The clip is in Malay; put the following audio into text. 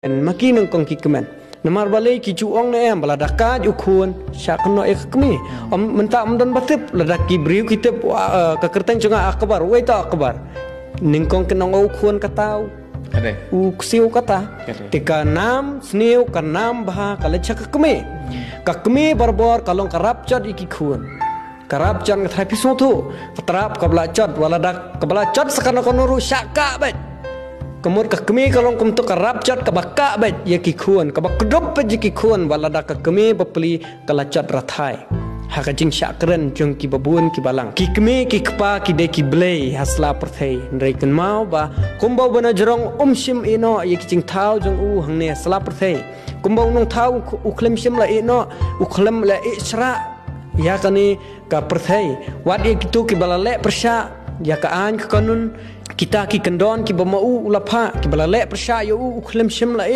maki nang kong kikemen namar balai ki cuong ne em balada ka ukun syak no ek kemi mentak mendon batip lada ki briu kitep ka kerteng cunga akbar wei ta akbar ningkong kenong ukun katau uksiu kata tika nam sniu ka nam bah kala chak kemi ka kemi barbor kalong karap chot iki khun karap chan ka thapi sotu patrap kabla chot walada kabla chot sakana konuru syaka bet Kemur kami kalau kum tu kerap cat kebakak bet ya kikuan kebak kedop bet ya kikuan walada kami bepeli kelacat rathai hakajing syak keren jong ki babun ki balang ki kami ki kepa ki de ki blay hasla perthai nreiken mau ba kumbau bana jerong sim ino ya kicing thau jong hangne hasla perthai kumbau nong thau uklem sim la ino uklem la isra ya kani ka perthai wat ya kitu ki balale persya ya ka an kanun kita ki kendon ki bamau ulapha ki balale persya yo uklem sim la